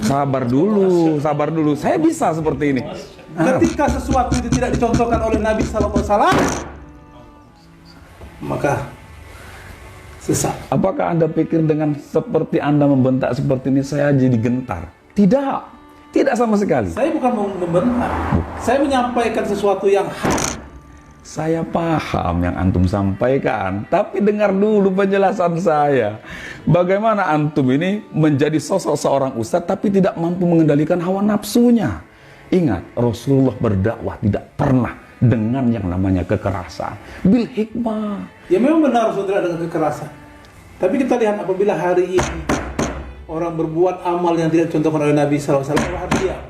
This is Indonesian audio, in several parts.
Sabar dulu. Saya bisa seperti ini. Ketika sesuatu itu tidak dicontohkan oleh Nabi SAW, maka sesat. Apakah Anda pikir dengan seperti Anda membentak seperti ini saya jadi gentar? Tidak sama sekali. Saya bukan membentak, saya menyampaikan sesuatu yang hak. Saya paham yang antum sampaikan, tapi dengar dulu penjelasan saya. Bagaimana antum ini menjadi sosok seorang ustadz tapi tidak mampu mengendalikan hawa nafsunya. Ingat, Rasulullah berdakwah tidak pernah dengan yang namanya kekerasan. Bil hikmah. Ya memang benar Rasulullah dengan kekerasan. Tapi kita lihat apabila hari ini orang berbuat amal yang tidak dicontohkan oleh Nabi SAW, harus diam.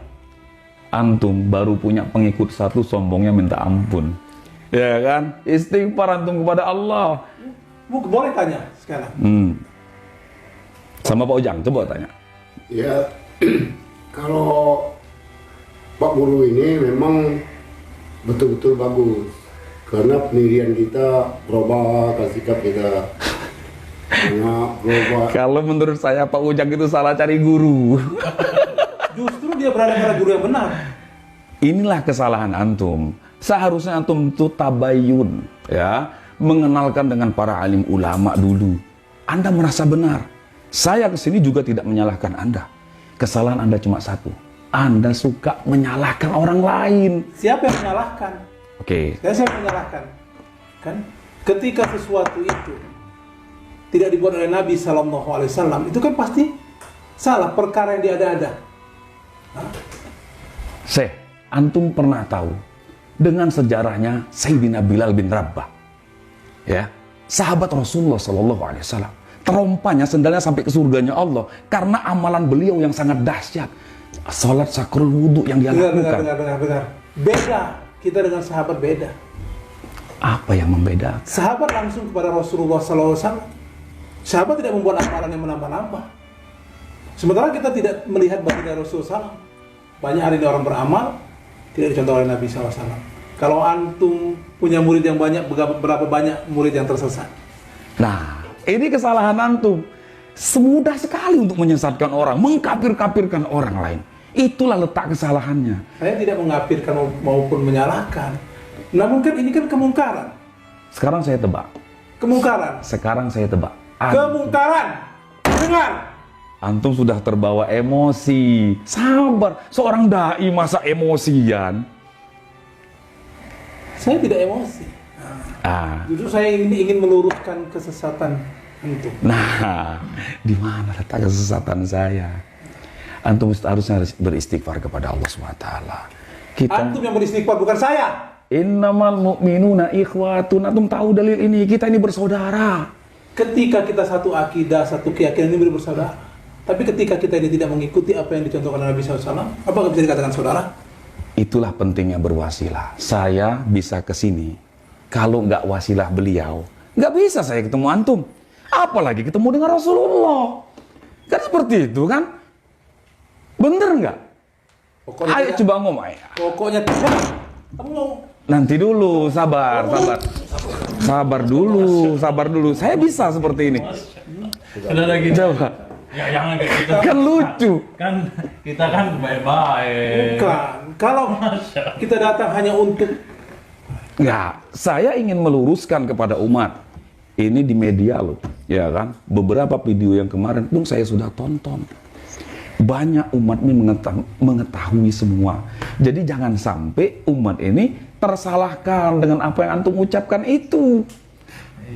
Antum baru punya pengikut satu, sombongnya minta ampun. Ya kan? Istighfar antum kepada Allah. Boleh tanya sekarang. Sama Pak Ujang, coba tanya. Ya, kalau Pak Guru ini memang betul-betul bagus. Karena pendirian kita berubah, sikap kita berubah. Kalau menurut saya Pak Ujang itu salah cari guru. Justru dia berada pada guru yang benar. Inilah kesalahan antum. Seharusnya antum itu tabayun, ya, mengenalkan dengan para alim ulama dulu. Anda merasa benar. Saya kesini juga tidak menyalahkan Anda. Kesalahan Anda cuma satu. Anda suka menyalahkan orang lain. Siapa yang menyalahkan? Oke. Saya menyalahkan. Kan? Ketika sesuatu itu tidak dibuat oleh Nabi SAW, itu kan pasti salah, perkara yang diada-ada. Antum pernah tahu dengan sejarahnya Sayyidina Bilal bin Rabah, ya, sahabat Rasulullah SAW. Terompanya sendalnya sampai ke surganya Allah karena amalan beliau yang sangat dahsyat. Salat sakrul wudhu yang dia lakukan. Benar. Beda kita dengan sahabat, beda. Apa yang membedakan? Sahabat langsung kepada Rasulullah SAW. Sahabat tidak membuat amalan yang menambah-nambah. Sementara kita tidak melihat baginda Rasulullah SAW. Banyak hari ini orang beramal tidak dicontoh oleh Nabi SAW. Kalau antum punya murid yang banyak, berapa banyak murid yang tersesat? Nah, ini kesalahan antum. Semudah sekali untuk menyesatkan orang, mengkafir-kafirkan orang lain. Itulah letak kesalahannya. Saya tidak mengkafirkan maupun menyalahkan. Namun kan ini kan kemungkaran. Sekarang saya tebak. Kemungkaran. Sekarang saya tebak. Kemungkaran. Dengar. Antum sudah terbawa emosi. Sabar, seorang dai masa emosian? Saya tidak emosi. Justru saya ingin meluruskan kesesatan antum. Nah, di mana letak kesesatan saya? Antum harusnya beristighfar kepada Allah SWT. Antum yang beristighfar, bukan saya. Innamal mu'minuna ikhwatun. Antum tahu dalil ini, kita ini bersaudara. Ketika kita satu akidah, satu keyakinan ini bersaudara. Tapi ketika kita ini tidak mengikuti apa yang dicontohkan oleh Nabi SAW, apakah bisa dikatakan saudara? Itulah pentingnya berwasilah. Saya bisa ke sini. Kalau nggak wasilah beliau, nggak bisa saya ketemu antum. Apalagi ketemu dengan Rasulullah. Kan seperti itu kan? Bener nggak? Ayo tidak. Coba ngomong ya. Pokoknya tidak. Kamu mau? Nanti dulu, sabar dulu. Saya bisa seperti ini. Ada lagi. Coba. Ya jangan kayak gitu. Kan lucu. Kan kita kan baik-baik. Bukan. Kalau kita datang hanya untuk... Nggak, saya ingin meluruskan kepada umat. Ini di media loh, ya kan? Beberapa video yang kemarin pun saya sudah tonton. Banyak umat ini mengetahui semua. Jadi jangan sampai umat ini tersalahkan dengan apa yang antum ucapkan itu.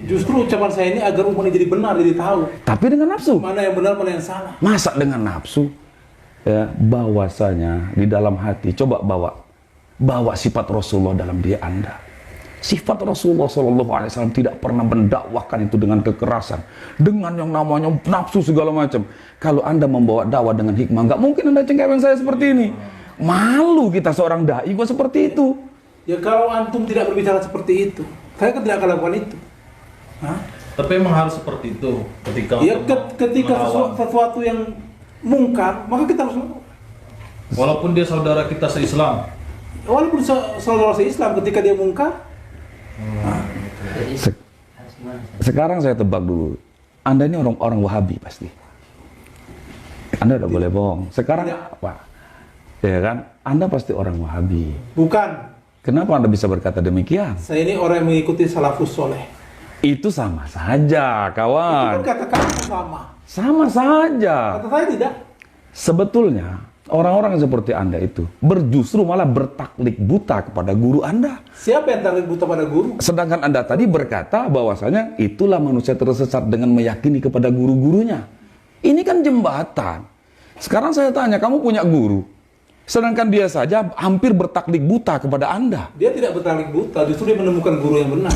Justru ucapan saya ini agar umat ini jadi benar, jadi tahu. Tapi dengan nafsu. Mana yang benar, mana yang salah. Masa dengan nafsu? Ya, bahwasanya di dalam hati, coba bawa sifat Rasulullah dalam diri Anda. Sifat Rasulullah SAW tidak pernah mendakwahkan itu dengan kekerasan, dengan yang namanya nafsu segala macam. Kalau Anda membawa dakwah dengan hikmah, nggak mungkin Anda cengkeweng saya seperti ini. Malu kita seorang dai kok seperti itu. Ya kalau antum tidak berbicara seperti itu, saya kan tidak akan lakukan itu. Tapi emang harus seperti itu ketika ya ketika sesuatu yang mungkar, maka kita harus lakukan. Walaupun dia saudara kita se-Islam. Walaupun saudara se-Islam, ketika dia mungkar. Sekarang saya tebak dulu. Anda ini orang Wahabi pasti. Anda tidak boleh bohong. Sekarang Tidak. apa? Ya kan? Anda pasti orang Wahabi. Bukan. Kenapa Anda bisa berkata demikian? Saya ini orang yang mengikuti salafus soleh. Itu sama saja, Itu kawan. kan kata kamu sama. Sama saja. Kata saya tidak. Sebetulnya, orang-orang seperti Anda itu justru malah bertaklid buta kepada guru Anda. Siapa yang taklid buta pada guru? Sedangkan Anda tadi berkata bahwasanya itulah manusia tersesat dengan meyakini kepada guru-gurunya. Ini kan jembatan. Sekarang saya tanya, kamu punya guru. Sedangkan dia saja hampir bertaklid buta kepada Anda. Dia tidak bertaklid buta, justru dia menemukan guru yang benar.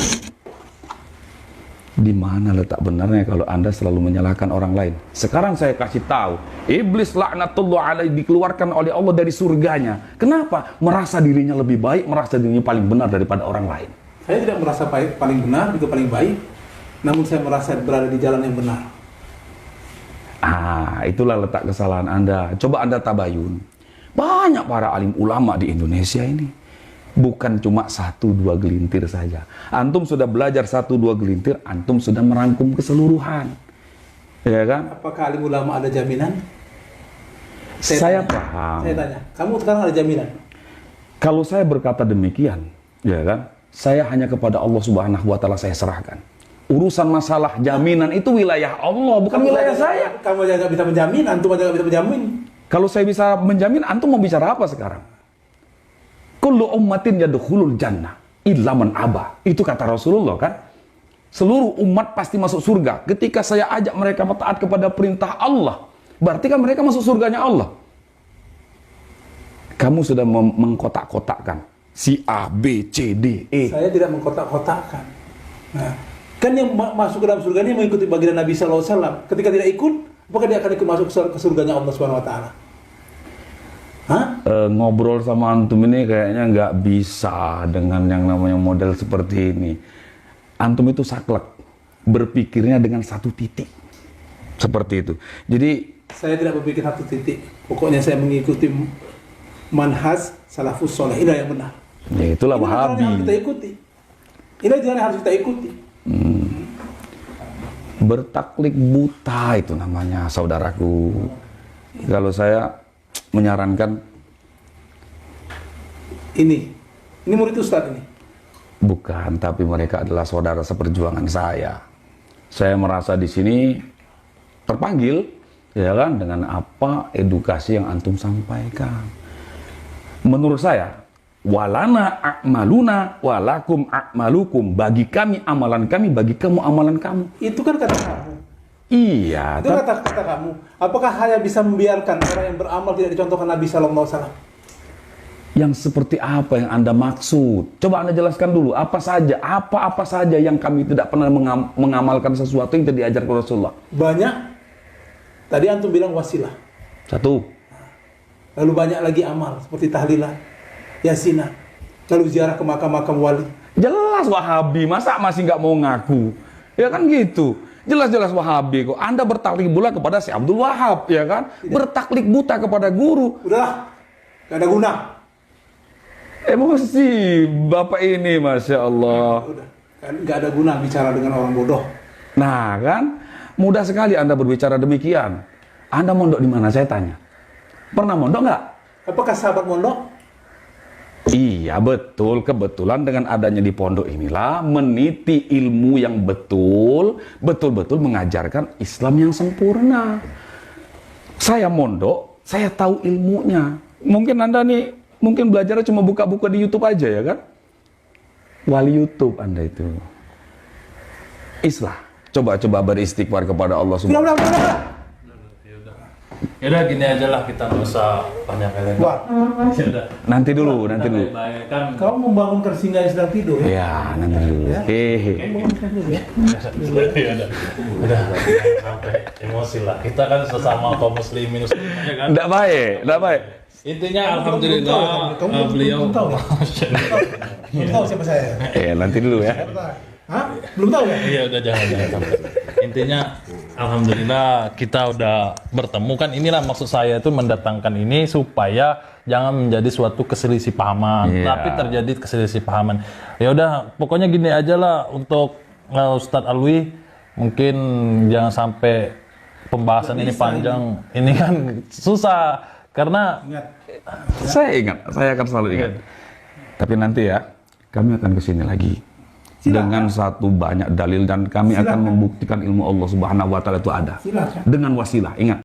Di mana letak benarnya kalau Anda selalu menyalahkan orang lain? Sekarang saya kasih tahu, iblis laknatullah alaihi dikeluarkan oleh Allah dari surganya. Kenapa? Merasa dirinya lebih baik, merasa dirinya paling benar daripada orang lain. Saya tidak merasa paling benar, juga paling baik. Namun saya merasa berada di jalan yang benar. Itulah letak kesalahan Anda. Coba Anda tabayun. Banyak para alim ulama di Indonesia ini. Bukan cuma 1-2 gelintir saja. Antum sudah belajar 1-2 gelintir, antum sudah merangkum keseluruhan. Ya kan? Apakah alim ulama ada jaminan? Saya tanya. paham. Saya tanya, kamu sekarang ada jaminan? Kalau saya berkata demikian, ya kan? Saya hanya kepada Allah Subhanahu wa taala saya serahkan. Urusan masalah jaminan itu wilayah Allah, bukan wilayah saya. Kamu aja nggak bisa menjamin, antum aja nggak bisa menjamin. Kalau saya bisa menjamin, antum mau bicara apa sekarang? Kullu ummatin yadkhulul jannah illa man aba. Itu kata Rasulullah kan? Seluruh umat pasti masuk surga. Ketika saya ajak mereka taat kepada perintah Allah, berarti kan mereka masuk surganya Allah. Kamu sudah mengkotak-kotakkan si A, B, C, D, E. Saya tidak mengkotak-kotakkan. Nah, kan yang masuk ke dalam surga ini mengikuti baginda Nabi SAW. Ketika tidak ikut, apakah dia akan ikut masuk ke surganya Allah Subhanahu Wa Taala? Hah? Ngobrol sama antum ini kayaknya nggak bisa dengan yang namanya model seperti ini. Antum itu saklek, berpikirnya dengan satu titik. Seperti itu. Jadi Saya tidak berpikir satu titik. Pokoknya saya mengikuti manhaj salafus soleh. Inilah yang benar. ya itulah Inilah jalan yang Wahabi. harus kita ikuti. Inilah jalan yang harus kita ikuti. Bertaklid buta itu namanya, saudaraku. Kalau saya menyarankan Ini murid Ustadz ini. bukan, tapi mereka adalah saudara seperjuangan saya. Saya merasa di sini terpanggil, ya kan, dengan apa edukasi yang antum sampaikan. Menurut saya, walana a'maluna walakum a'malukum. Bagi kami amalan kami, bagi kamu amalan kamu. Itu kan kata kamu. Iya, Itu kata kamu. Apakah hanya bisa membiarkan orang yang beramal tidak dicontohkan Nabi Sallallahu Alaihi Wasallam? yang seperti apa yang Anda maksud? Coba Anda jelaskan dulu, apa saja yang kami tidak pernah mengamalkan sesuatu yang tidak diajarkan Rasulullah. Banyak. Tadi antum bilang wasilah. Satu, Lalu banyak lagi amal seperti tahlilan, yasinah, lalu ziarah ke makam-makam wali. jelas Wahabi, masa masih nggak mau ngaku? Ya kan gitu. Jelas-jelas Wahabi kok. Anda bertaklid buta kepada si Abdul Wahab, ya kan? Bertaklid buta kepada guru. Udahlah, gak ada guna. Emosi Bapak ini, Masya Allah. Udah, kan gak ada guna bicara dengan orang bodoh. Nah kan, mudah sekali Anda berbicara demikian. Anda mondok di mana, saya tanya? Pernah mondok nggak? Apakah sahabat mondok? Iya betul, kebetulan dengan adanya di pondok inilah meniti ilmu yang betul-betul mengajarkan Islam yang sempurna. Saya mondok, saya tahu ilmunya. Mungkin Anda nih, mungkin belajarnya cuma buka-buka di YouTube aja ya kan? Wali YouTube Anda itu. Islah, coba-coba beristighfar kepada Allah Subhanahu wa Ta'ala. Udah. Yaudah gini aja lah, kita nggak usah banyak kali. Wah, Yaudah. Nanti dulu. Kan kamu membangunkan singa yang sedang tidur. Ya, nanti dulu. Hehe. udah sampai emosi lah. Kita kan sesama kaum muslimin ya kan. Nggak baik. Intinya alhamdulillah beliau belum tahu ya? Belum tahu siapa saya. Nanti dulu ya. Hah? Belum tahu ya? Iya udah jangan sampai. Intinya alhamdulillah kita udah bertemu kan, inilah maksud saya itu mendatangkan ini supaya jangan menjadi suatu keselisih pahaman, Iya. tapi terjadi keselisih pahaman. Ya udah pokoknya gini aja lah untuk Ustadz Alwi, mungkin jangan sampai pembahasan Nggak ini bisa panjang. Ini kan susah karena Ingat, Saya ingat, saya akan selalu ingat. Tapi nanti ya, kami akan ke sini lagi. Silakan. Dengan satu banyak dalil dan kami akan Silakan. membuktikan ilmu Allah Subhanahu wa taala itu ada. silakan. Dengan wasilah, ingat.